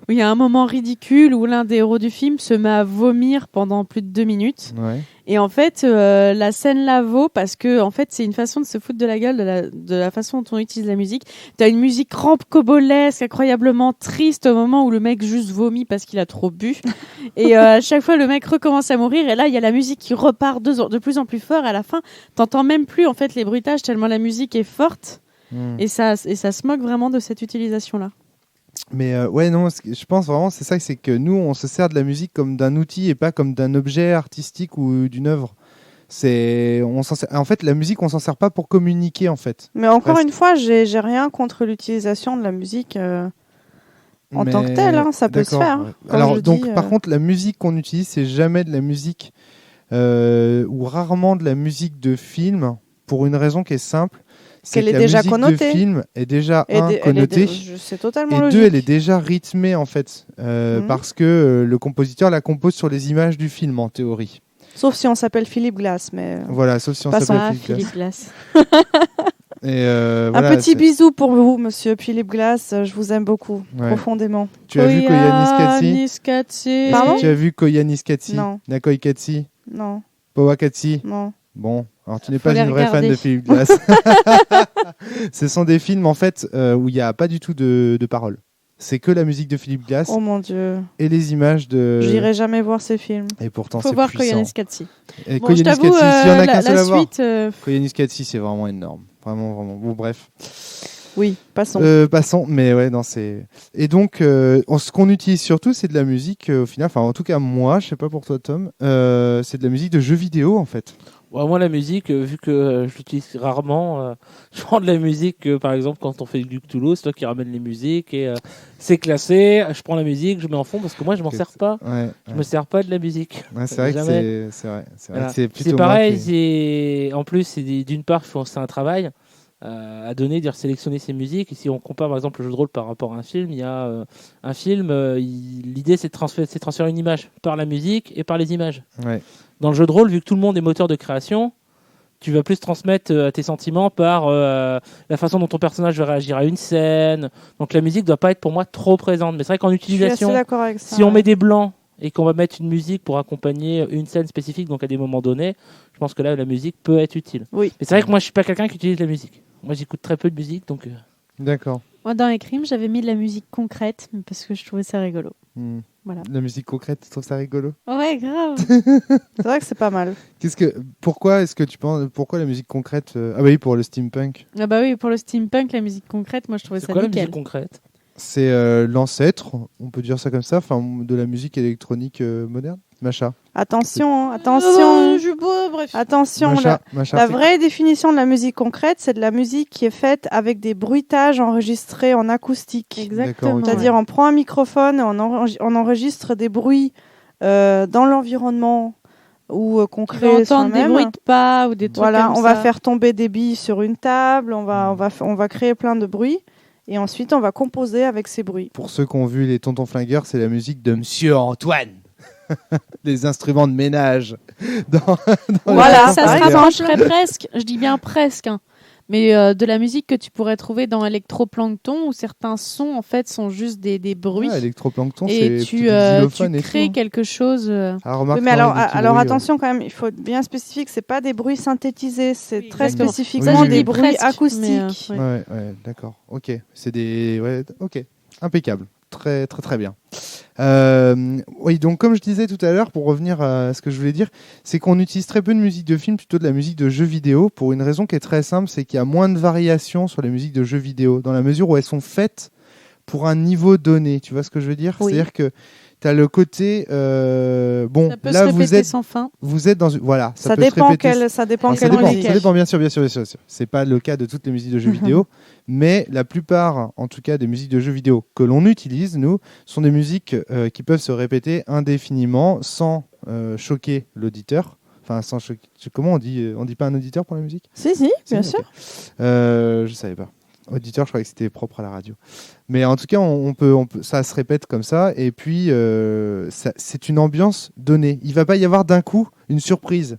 où il y a un moment ridicule où l'un des héros du film se met à vomir pendant plus de 2 minutes. Ouais. Et en fait, la scène la vaut parce que en fait, c'est une façon de se foutre de la gueule de la façon dont on utilise la musique. T'as une musique rampe-cobolesque, incroyablement triste au moment où le mec juste vomit parce qu'il a trop bu. Et à chaque fois, le mec recommence à mourir. Et là, il y a la musique qui repart de plus en plus fort. À la fin, t'entends même plus en fait les bruitages tellement la musique est forte. Et ça se moque vraiment de cette utilisation-là. Mais je pense vraiment c'est ça, c'est que nous on se sert de la musique comme d'un outil et pas comme d'un objet artistique ou d'une œuvre. En fait, la musique on s'en sert pas pour communiquer en fait. Mais encore une fois, j'ai rien contre l'utilisation de la musique en tant que telle. Ça peut se faire. Alors par contre, la musique qu'on utilise, c'est jamais de la musique ou rarement de la musique de film pour une raison qui est simple. C'est que la musique de film est déjà connotée, c'est totalement et logique. 2, elle est déjà rythmée en fait, parce que le compositeur la compose sur les images du film en théorie. Sauf si on s'appelle Philip Glass, mais voilà, sauf si on s'appelle Philip Glass. Et un petit bisou pour vous, monsieur Philip Glass. Je vous aime beaucoup, profondément. Tu as vu Koyaanisqatsi? Pardon? Tu as vu Koyaanisqatsi? Non. Nakoi Katsi? Non. Powakatsi? Non. Bon, alors tu n'es pas une vraie fan de Philip Glass. Ce sont des films en fait où il n'y a pas du tout de paroles. C'est que la musique de Philip Glass. Oh mon Dieu. Et les images de. J'irai jamais voir ces films. Et pourtant, faut voir Koyaanisqatsi. Bon, je t'avoue, s'il y en a qu'un seul à voir. Koyaanisqatsi, c'est vraiment énorme. Vraiment, vraiment. Bon, bref. Oui, passons. Passons, mais ouais, non, c'est. Et donc, ce qu'on utilise surtout, c'est de la musique au final. Enfin, en tout cas, moi, je sais pas pour toi, Tom, c'est de la musique de jeux vidéo en fait. Ouais, moi, la musique, vu que je l'utilise rarement, je prends de la musique, par exemple, quand on fait du Cthulhu, c'est toi qui ramènes les musiques et c'est classé. Je prends la musique, je mets en fond parce que moi, je m'en sers pas. Je me sers pas de la musique. Ouais, c'est vrai que c'est vrai. Voilà. C'est plutôt c'est pareil. En plus, d'une part, c'est un travail à donner, dire sélectionner ses musiques. Et si on compare, par exemple, le jeu de rôle par rapport à un film, il y a un film. L'idée, c'est de transférer une image par la musique et par les images. Ouais. Dans le jeu de rôle, vu que tout le monde est moteur de création, tu vas plus transmettre tes sentiments par la façon dont ton personnage va réagir à une scène. Donc la musique doit pas être pour moi trop présente. Mais c'est vrai qu'en utilisation, je suis assez d'accord avec ça, si on met des blancs et qu'on va mettre une musique pour accompagner une scène spécifique, donc à des moments donnés, je pense que là la musique peut être utile. Oui. Mais c'est vrai que moi je suis pas quelqu'un qui utilise la musique. Moi j'écoute très peu de musique, donc. D'accord. Moi dans les crimes, j'avais mis de la musique concrète parce que je trouvais ça rigolo. Voilà. La musique concrète, tu trouves ça rigolo? Ouais, grave. C'est vrai que c'est pas mal. Pourquoi la musique concrète Ah bah oui, pour le steampunk. Ah bah oui, pour le steampunk, la musique concrète, moi je trouvais ça nickel. C'est quoi la musique concrète? C'est l'ancêtre, on peut dire ça comme ça, de la musique électronique moderne. Macha. Attention. Bref. Attention, Macha, la vraie définition de la musique concrète, c'est de la musique qui est faite avec des bruitages enregistrés en acoustique. Exactement. C'est-à-dire, on prend un microphone, on enregistre des bruits dans l'environnement ou qu'on crée entendre des bruits de pas ou des trucs comme ça. On va faire tomber des billes sur une table, on va créer plein de bruits. Et ensuite, on va composer avec ces bruits. Pour ceux qui ont vu les Tontons Flingueurs, c'est la musique de Monsieur Antoine. Les instruments de ménage. Voilà, ça se rapprocherait presque, je dis bien presque, hein, mais de la musique que tu pourrais trouver dans Electroplankton, où certains sons en fait sont juste des bruits. Ouais, Electroplankton, et c'est tu crées quelque chose. Oui, mais alors attention quand même, il faut être bien spécifique, c'est pas des bruits synthétisés, c'est très spécifiquement des bruits presque, acoustiques. Ouais, d'accord. Ok, c'est ok, impeccable. Très, très, très bien. Oui, donc comme je disais tout à l'heure, pour revenir à ce que je voulais dire, c'est qu'on utilise très peu de musique de film, plutôt de la musique de jeux vidéo, pour une raison qui est très simple, c'est qu'il y a moins de variations sur les musiques de jeux vidéo, dans la mesure où elles sont faites pour un niveau donné. Tu vois ce que je veux dire ? Oui. C'est-à-dire que tu as le côté... bon, ça peut là, se répéter sans fin. vous êtes dans une... Voilà, Ça peut se dépend répéter. ça dépend Ça quelle dépend, musique. ça dépend, bien sûr. C'est pas le cas de toutes les musiques de jeux vidéo, mais la plupart, en tout cas, des musiques de jeux vidéo que l'on utilise, nous, sont des musiques qui peuvent se répéter indéfiniment sans choquer l'auditeur. Enfin, sans choquer... Comment on dit ? On dit pas un auditeur pour la musique ? Si, bien sûr. Je savais pas. Auditeur, je croyais que c'était propre à la radio. Mais en tout cas, on peut, ça se répète comme ça. Et puis, c'est une ambiance donnée. Il ne va pas y avoir d'un coup une surprise.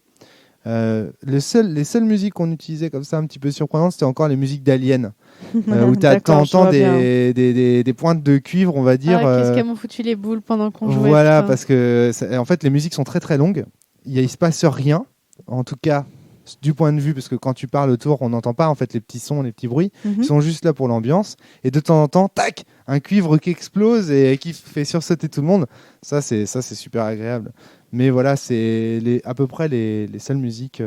Les seules musiques qu'on utilisait comme ça, un petit peu surprenantes, c'était encore les musiques d'Alien. Où tu entends des pointes de cuivre, on va dire. Qu'est-ce qu'elles m'ont foutu les boules pendant qu'on jouait. Voilà, parce que en fait, les musiques sont très très longues. Il se passe rien. En tout cas, du point de vue, parce que quand tu parles autour, on n'entend pas en fait les petits sons, les petits bruits. Ils sont juste là pour l'ambiance. Et de temps en temps, tac, un cuivre qui explose et qui fait sursauter tout le monde. Ça, c'est super agréable. Mais voilà, c'est à peu près les seules musiques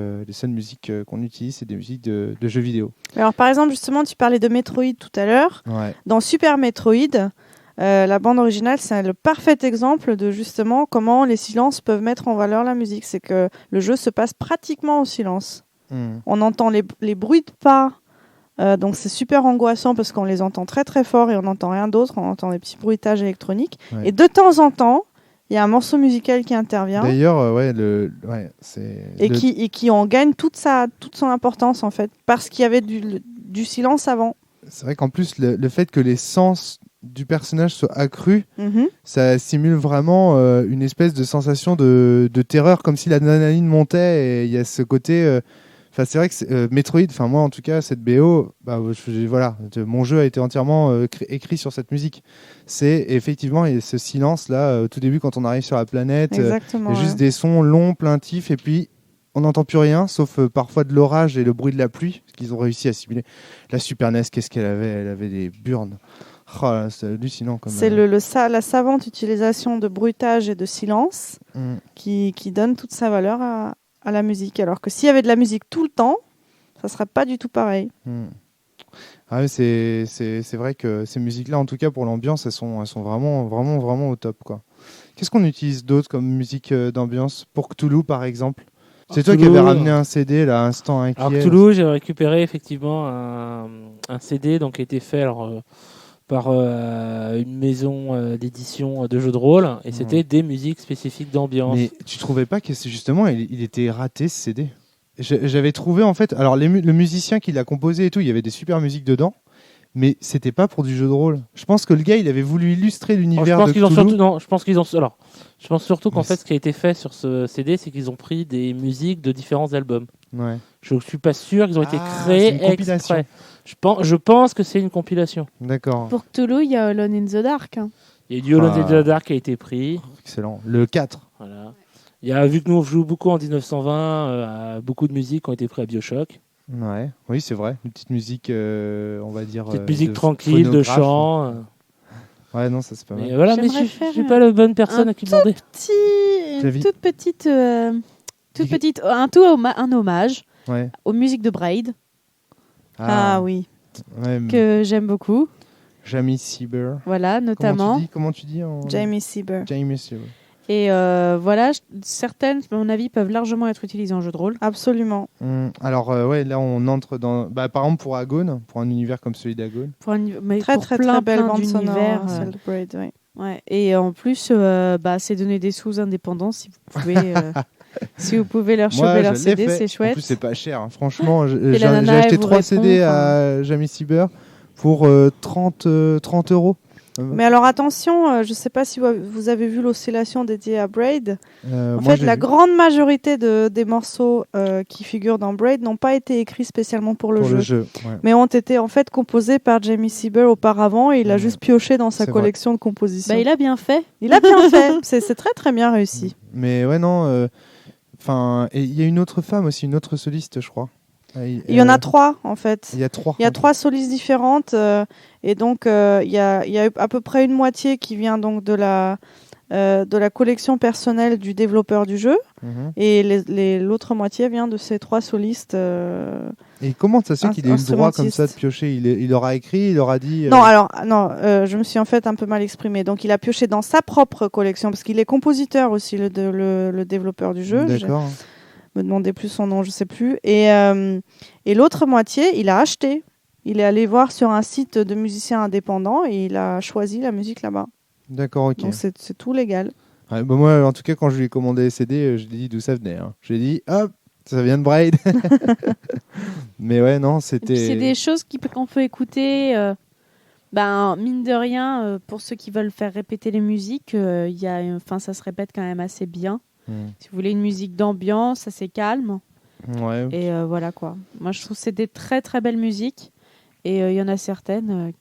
qu'on utilise, c'est des musiques de jeux vidéo. Alors par exemple, justement, tu parlais de Metroid tout à l'heure. Ouais. Dans Super Metroid, la bande originale, c'est le parfait exemple de justement comment les silences peuvent mettre en valeur la musique. C'est que le jeu se passe pratiquement au silence. On entend les bruits de pas, donc c'est super angoissant parce qu'on les entend très très fort et on n'entend rien d'autre. On entend des petits bruitages électroniques. Ouais. Et de temps en temps, il y a un morceau musical qui intervient. D'ailleurs, qui en gagne toute son importance en fait, parce qu'il y avait du silence avant. C'est vrai qu'en plus, le fait que les sens du personnage soient accrus, ça simule vraiment une espèce de sensation de terreur, comme si l'adrénaline montait. Et il y a ce côté... c'est vrai que Metroid, moi en tout cas, cette BO, mon jeu a été entièrement écrit sur cette musique. C'est effectivement ce silence-là, au tout début, quand on arrive sur la planète, juste des sons longs, plaintifs, et puis on n'entend plus rien, sauf parfois de l'orage et le bruit de la pluie, parce qu'ils ont réussi à simuler. La Super NES, qu'est-ce qu'elle avait ? Elle avait des burnes. Oh là, c'est hallucinant. C'est la savante utilisation de bruitage et de silence qui donne toute sa valeur à la musique. Alors que s'il y avait de la musique tout le temps, ça ne serait pas du tout pareil. Ah oui, c'est vrai que ces musiques-là, en tout cas pour l'ambiance, elles sont vraiment, vraiment, vraiment au top, quoi. Qu'est-ce qu'on utilise d'autre comme musique d'ambiance ? Pour Cthulhu, par exemple ? C'est toi qui avais ramené un CD, là, Instant Inquiet. Alors Cthulhu, j'ai récupéré effectivement un CD qui a été fait par une maison d'édition de jeux de rôle, et c'était des musiques spécifiques d'ambiance. Mais tu trouvais pas que justement il était raté, ce CD ? J'avais trouvé en fait, alors le musicien qui l'a composé et tout, il y avait des super musiques dedans, mais c'était pas pour du jeu de rôle. Je pense que le gars, il avait voulu illustrer l'univers de Cthulhu. Je pense surtout qu'en fait, ce qui a été fait sur ce CD, c'est qu'ils ont pris des musiques de différents albums. Ouais. Je suis pas sûr qu'ils ont été créés exprès. Je pense que c'est une compilation. D'accord. Pour Cthulhu, il y a Alone in the Dark. Il y a du Alone in the Dark qui a été pris. Excellent. Le 4. Voilà. Vu que nous on joue beaucoup en 1920, beaucoup de musiques ont été prises à BioShock. Ouais. Oui, c'est vrai. Une petite musique, on va dire. Petite musique tranquille, de chant. Ouais, non, ça c'est pas mal. Voilà, mais je suis pas la bonne personne à qui demander. Un hommage aux musiques de Braid. Ah oui. Ouais, que j'aime beaucoup. Jamie Sieber. Voilà, notamment. Comment tu dis Jamie Sieber. Et certaines, à mon avis, peuvent largement être utilisées en jeu de rôle. Absolument. Alors, là, on entre dans... par exemple, pour Agone, pour un univers comme celui d'Agone. Très belle bande sonore, Braid, oui. Ouais. Et en plus, c'est donner des sous indépendants si vous pouvez... si vous pouvez leur choper leur CD, c'est chouette. En plus, c'est pas cher. Franchement, j'ai acheté 3 CD à Jamie Sieber pour 30 euros. Mais alors attention, je ne sais pas si vous avez vu l'oscillation dédiée à Braid. En fait, la grande majorité des morceaux qui figurent dans Braid n'ont pas été écrits spécialement pour le jeu. Ouais. Mais ont été en fait composés par Jamie Sieber auparavant et il a juste pioché dans sa collection de compositions. Bah, il a bien fait. Il a bien fait. C'est très très bien réussi. Mais ouais, non. Enfin, il y a une autre femme aussi, une autre soliste, je crois. Il y en a 3 en fait. Il y a 3. Il y a 3 solistes différentes et donc il y a à peu près une moitié qui vient donc de la collection personnelle du développeur du jeu et l'autre moitié vient de ces 3 solistes. Et comment ça se fait qu'il ait eu le droit comme ça de piocher? Il aura écrit, il aura dit. Non, alors non, je me suis en fait un peu mal exprimée. Donc il a pioché dans sa propre collection parce qu'il est compositeur aussi le développeur du jeu. D'accord. Me demandez plus son nom, je sais plus. Et l'autre moitié, il a acheté. Il est allé voir sur un site de musiciens indépendants et il a choisi la musique là-bas. D'accord, ok. Donc c'est tout légal. Ouais, bah moi, en tout cas, quand je lui ai commandé les CD, je lui ai dit d'où ça venait. Hein. Je lui ai dit, hop, ça vient de Braid. Mais ouais, non, c'était. C'est des choses qu'on peut écouter. Mine de rien, pour ceux qui veulent faire répéter les musiques, ça se répète quand même assez bien. Si vous voulez une musique d'ambiance, assez calme. Ouais. Et voilà quoi. Moi, je trouve que c'est des très très belles musiques. Et il y en a certaines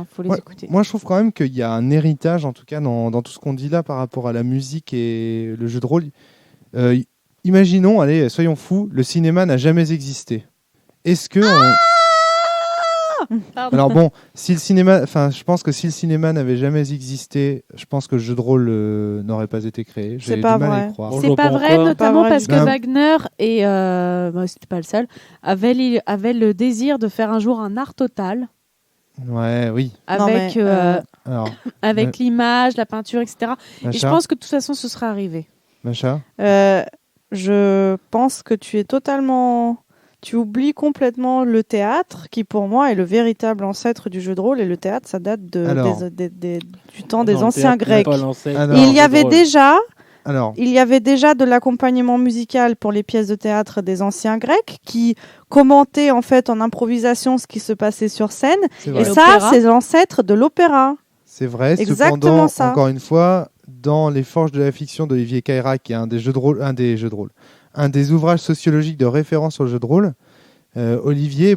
faut les écouter. Moi, je trouve quand même qu'il y a un héritage, en tout cas, dans tout ce qu'on dit là par rapport à la musique et le jeu de rôle. Imaginons, allez, soyons fous, le cinéma n'a jamais existé. Est-ce que... Alors bon, je pense que si le cinéma n'avait jamais existé, je pense que le jeu de rôle n'aurait pas été créé. J'ai du mal à y croire. C'est pas vrai, notamment parce que Wagner et c'était pas le seul, avait le désir de faire un jour un art total. Ouais, oui. Avec l'image, la peinture, etc. Macha. Et je pense que de toute façon, ce sera arrivé. Macha. Je pense que tu oublies complètement le théâtre, qui pour moi est le véritable ancêtre du jeu de rôle, et le théâtre, ça date du temps des anciens Grecs. Il y avait déjà de l'accompagnement musical pour les pièces de théâtre des anciens Grecs, qui commentaient en fait en improvisation ce qui se passait sur scène, et ça, c'est l'ancêtre de l'opéra. C'est vrai, exactement ça. Encore une fois, dans Les Forges de la fiction d'Olivier Cayra, qui est un des ouvrages sociologiques de référence au jeu de rôle, Olivier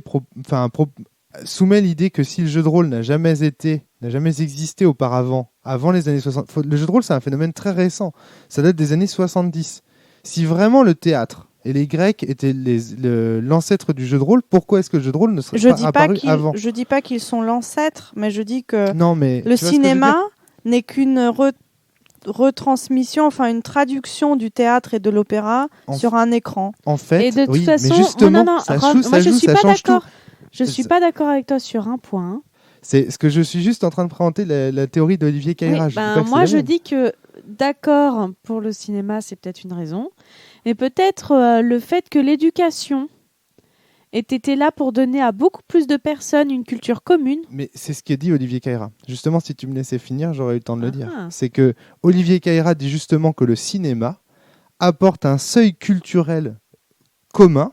soumet l'idée que si le jeu de rôle n'a jamais existé auparavant, avant les années 60, le jeu de rôle c'est un phénomène très récent, ça date des années 70. Si vraiment le théâtre et les Grecs étaient l'ancêtre du jeu de rôle, pourquoi est-ce que le jeu de rôle ne serait pas apparu avant ? Je dis pas qu'ils sont l'ancêtre, mais je dis que le cinéma n'est qu'une retransmission, une traduction du théâtre et de l'opéra sur un écran. En fait, et de toute façon, mais justement, je suis pas d'accord avec toi sur un point. C'est ce que je suis juste en train de présenter la théorie d'Olivier Cayra. Je dis que d'accord, pour le cinéma, c'est peut-être une raison, mais peut-être le fait que l'éducation ait été là pour donner à beaucoup plus de personnes une culture commune. Mais c'est ce qu'a dit Olivier Cayra. Justement, si tu me laissais finir, j'aurais eu le temps de le dire. C'est que Olivier Cayra dit justement que le cinéma apporte un seuil culturel commun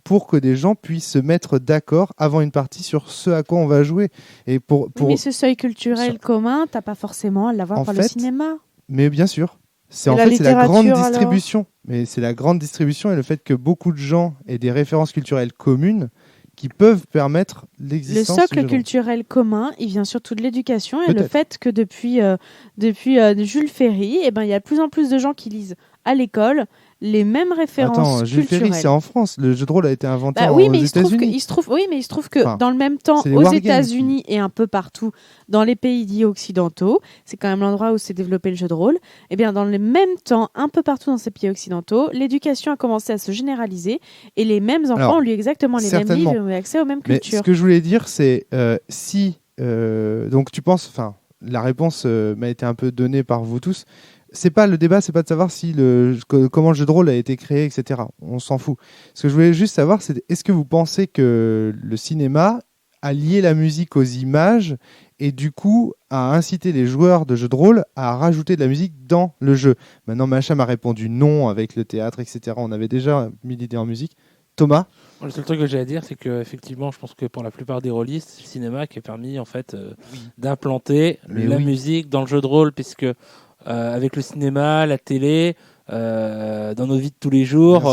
pour que des gens puissent se mettre d'accord avant une partie sur ce à quoi on va jouer. Et mais ce seuil culturel commun, t'as pas forcément à l'avoir le cinéma. Mais bien sûr. C'est la grande distribution. Alors. Mais c'est la grande distribution et le fait que beaucoup de gens aient des références culturelles communes qui peuvent permettre l'existence. Le socle culturel commun, il vient surtout de l'éducation et le fait que depuis Jules Ferry, il y a de plus en plus de gens qui lisent à l'école les mêmes références culturelles. Jules Ferry, c'est en France. Le jeu de rôle a été inventé aux États-Unis. Il se trouve que dans le même temps, aux États-Unis et un peu partout dans les pays dits occidentaux, c'est quand même l'endroit où s'est développé le jeu de rôle. Et bien, dans le même temps, un peu partout dans ces pays occidentaux, l'éducation a commencé à se généraliser et les mêmes enfants ont lu exactement les mêmes livres et ont eu accès aux mêmes cultures. Mais ce que je voulais dire, c'est donc tu penses, la réponse m'a été un peu donnée par vous tous. Le débat, c'est pas de savoir comment le jeu de rôle a été créé, etc. On s'en fout. Ce que je voulais juste savoir, c'est est-ce que vous pensez que le cinéma a lié la musique aux images et du coup a incité les joueurs de jeux de rôle à rajouter de la musique dans le jeu ? Maintenant, Macha m'a répondu non avec le théâtre, etc. On avait déjà mis l'idée en musique. Thomas? Le seul truc que j'ai à dire, c'est que effectivement, je pense que pour la plupart des rôlistes, c'est le cinéma qui a permis en fait d'implanter la musique dans le jeu de rôle, puisque avec le cinéma, la télé, dans nos vies de tous les jours,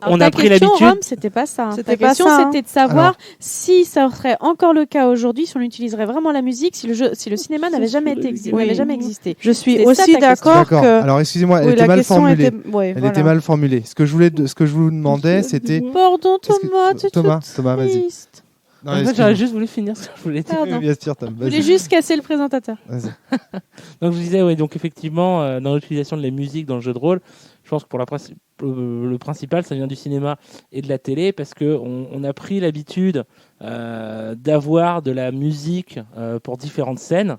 alors, on a pris l'habitude. Rome, c'était pas ça. Ta question, c'était de savoir si ça serait encore le cas aujourd'hui, si on utiliserait vraiment la musique, si le cinéma n'avait jamais existé. Je suis aussi d'accord que. Alors, excusez-moi, elle était mal formulée. Elle était mal formulée. Ce que je vous demandais, c'était. Pardon, Thomas, vas-y. Non, en fait, j'aurais juste voulu finir ce que je voulais dire. Bien sûr, Tom. Je voulais juste casser le présentateur. Donc je disais, donc effectivement, dans l'utilisation de la musique dans le jeu de rôle, je pense que pour le principal, ça vient du cinéma et de la télé, parce que on a pris l'habitude d'avoir de la musique pour différentes scènes.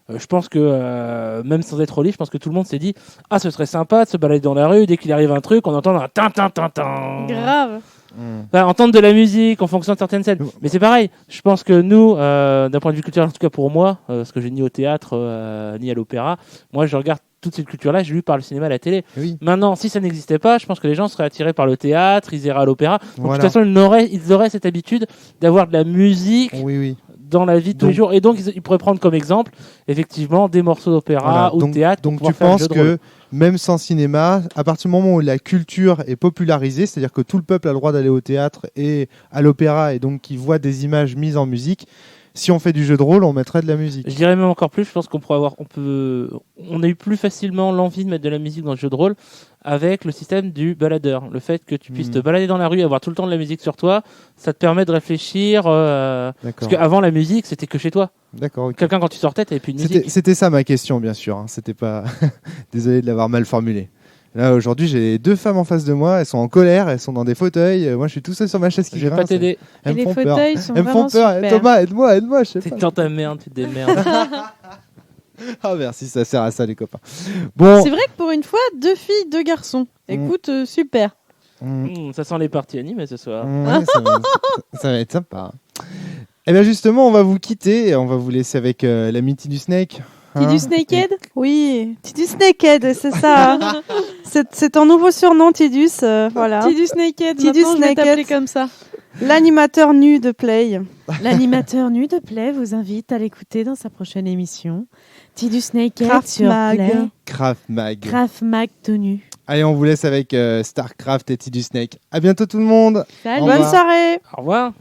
Je pense que, même sans être rôliste, je pense que tout le monde s'est dit « Ah, ce serait sympa de se balader dans la rue, dès qu'il arrive un truc, on entend un tin-tin-tin-tin ». Grave. Enfin, entendre de la musique en fonction de certaines scènes. Mais c'est pareil, je pense que nous, d'un point de vue culturel, en tout cas pour moi, parce que j'ai ni au théâtre ni à l'opéra, moi je regarde toute cette culture-là, j'ai lu par le cinéma et la télé. Oui. Maintenant, si ça n'existait pas, je pense que les gens seraient attirés par le théâtre, ils iraient à l'opéra. Donc, de toute façon, ils auraient cette habitude d'avoir de la musique dans la vie de tous les jours. Et donc, ils pourraient prendre comme exemple, effectivement, des morceaux d'opéra ou de théâtre. Donc, tu penses que même sans cinéma, à partir du moment où la culture est popularisée, c'est-à-dire que tout le peuple a le droit d'aller au théâtre et à l'opéra, et donc qui voit des images mises en musique, si on fait du jeu de rôle, on mettrait de la musique. Je dirais même encore plus, je pense qu'on a eu plus facilement l'envie de mettre de la musique dans le jeu de rôle avec le système du baladeur. Le fait que tu puisses te balader dans la rue et avoir tout le temps de la musique sur toi, ça te permet de réfléchir. Parce qu'avant, la musique, c'était que chez toi. D'accord. Okay. Quelqu'un, quand tu sortais, t'avais plus de musique. C'était ça ma question, bien sûr. Hein. C'était pas. Désolé de l'avoir mal formulé. Là, aujourd'hui, j'ai 2 femmes en face de moi. Elles sont en colère, elles sont dans des fauteuils. Moi, je suis tout seul sur ma chaise qui grince. Je vais pas t'aider. Et les fauteuils sont elles me font peur. Super. Thomas, aide-moi, je sais pas. T'es dans ta merde, tu te démerdes. Ah, merci, ça sert à ça, les copains. Bon. C'est vrai que pour une fois, 2 filles, 2 garçons. Écoute, super. Ça sent les parties animées ce soir. Ouais, ça va être sympa. Eh bien, justement, on va vous quitter et on va vous laisser avec l'ami Tidus Snake. Tidus Snakehead ? Oui, Tidus Snakehead, c'est ça. C'est ton nouveau surnom, Tidus. Voilà. Tidus Snakehead. Tidus Snakehead. Je vais t'appeler comme ça. L'animateur nu de Play. L'animateur nu de Play vous invite à l'écouter dans sa prochaine émission. Tidus Snakehead Craft sur Mag. Play. Craft Mag tout nu. Allez, on vous laisse avec Starcraft et Tidus Snake. À bientôt tout le monde. Salut. Bonne soirée. Au revoir.